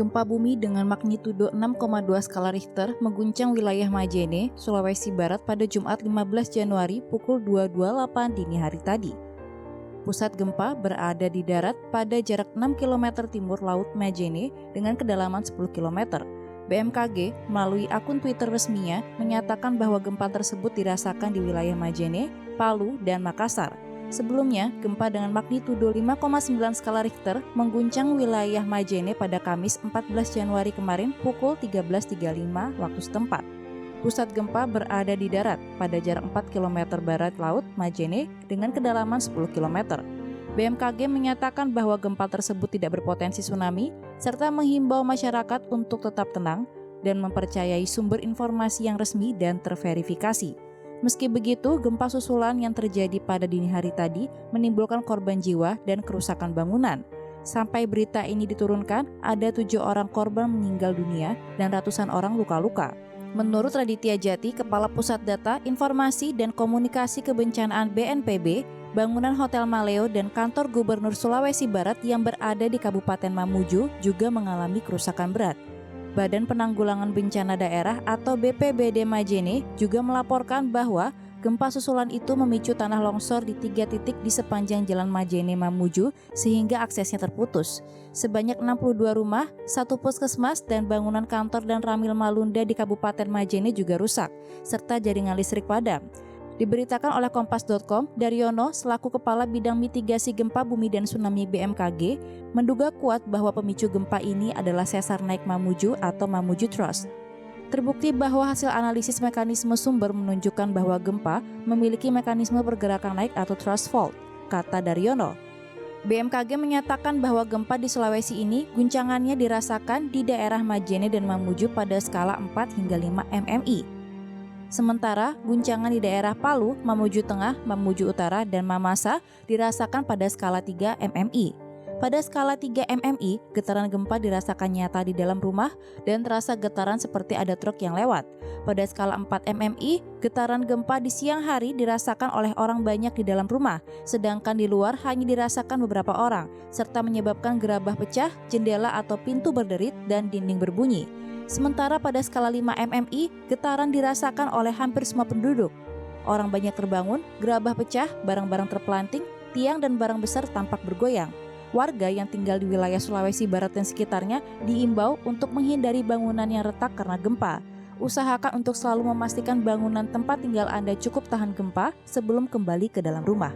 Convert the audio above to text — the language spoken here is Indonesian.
Gempa bumi dengan magnitudo 6,2 skala Richter mengguncang wilayah Majene, Sulawesi Barat pada Jumat 15 Januari pukul 2.28 dini hari tadi. Pusat gempa berada di darat pada jarak 6 km timur laut Majene dengan kedalaman 10 km. BMKG melalui akun Twitter resminya menyatakan bahwa gempa tersebut dirasakan di wilayah Majene, Palu, dan Makassar. Sebelumnya, gempa dengan magnitudo 5,9 skala Richter mengguncang wilayah Majene pada Kamis 14 Januari kemarin pukul 13.35 waktu setempat. Pusat gempa berada di darat pada jarak 4 km barat laut Majene dengan kedalaman 10 km. BMKG menyatakan bahwa gempa tersebut tidak berpotensi tsunami serta menghimbau masyarakat untuk tetap tenang dan mempercayai sumber informasi yang resmi dan terverifikasi. Meski begitu, gempa susulan yang terjadi pada dini hari tadi menimbulkan korban jiwa dan kerusakan bangunan. Sampai berita ini diturunkan, ada 7 orang korban meninggal dunia dan ratusan orang luka-luka. Menurut Raditya Jati, Kepala Pusat Data, Informasi, dan Komunikasi Kebencanaan BNPB, bangunan Hotel Maleo dan kantor Gubernur Sulawesi Barat yang berada di Kabupaten Mamuju juga mengalami kerusakan berat. Badan Penanggulangan Bencana Daerah atau BPBD Majene juga melaporkan bahwa gempa susulan itu memicu tanah longsor di 3 titik di sepanjang jalan Majene Mamuju sehingga aksesnya terputus. Sebanyak 62 rumah, 1 puskesmas dan bangunan kantor dan Ramil Malunda di Kabupaten Majene juga rusak, serta jaringan listrik padam. Diberitakan oleh Kompas.com, Daryono selaku Kepala Bidang Mitigasi Gempa Bumi dan Tsunami BMKG menduga kuat bahwa pemicu gempa ini adalah sesar naik Mamuju atau Mamuju Thrust. Terbukti bahwa hasil analisis mekanisme sumber menunjukkan bahwa gempa memiliki mekanisme pergerakan naik atau thrust fault, kata Daryono. BMKG menyatakan bahwa gempa di Sulawesi ini guncangannya dirasakan di daerah Majene dan Mamuju pada skala 4 hingga 5 mmi. Sementara guncangan di daerah Palu, Mamuju Tengah, Mamuju Utara, dan Mamasa dirasakan pada skala 3 mmi. Pada skala 3 mmi, getaran gempa dirasakan nyata di dalam rumah dan terasa getaran seperti ada truk yang lewat. Pada skala 4 mmi, getaran gempa di siang hari dirasakan oleh orang banyak di dalam rumah, sedangkan di luar hanya dirasakan beberapa orang, serta menyebabkan gerabah pecah, jendela atau pintu berderit, dan dinding berbunyi. Sementara pada skala 5 mmi, getaran dirasakan oleh hampir semua penduduk. Orang banyak terbangun, gerabah pecah, barang-barang terpelanting, tiang dan barang besar tampak bergoyang. Warga yang tinggal di wilayah Sulawesi Barat dan sekitarnya diimbau untuk menghindari bangunan yang retak karena gempa. Usahakan untuk selalu memastikan bangunan tempat tinggal Anda cukup tahan gempa sebelum kembali ke dalam rumah.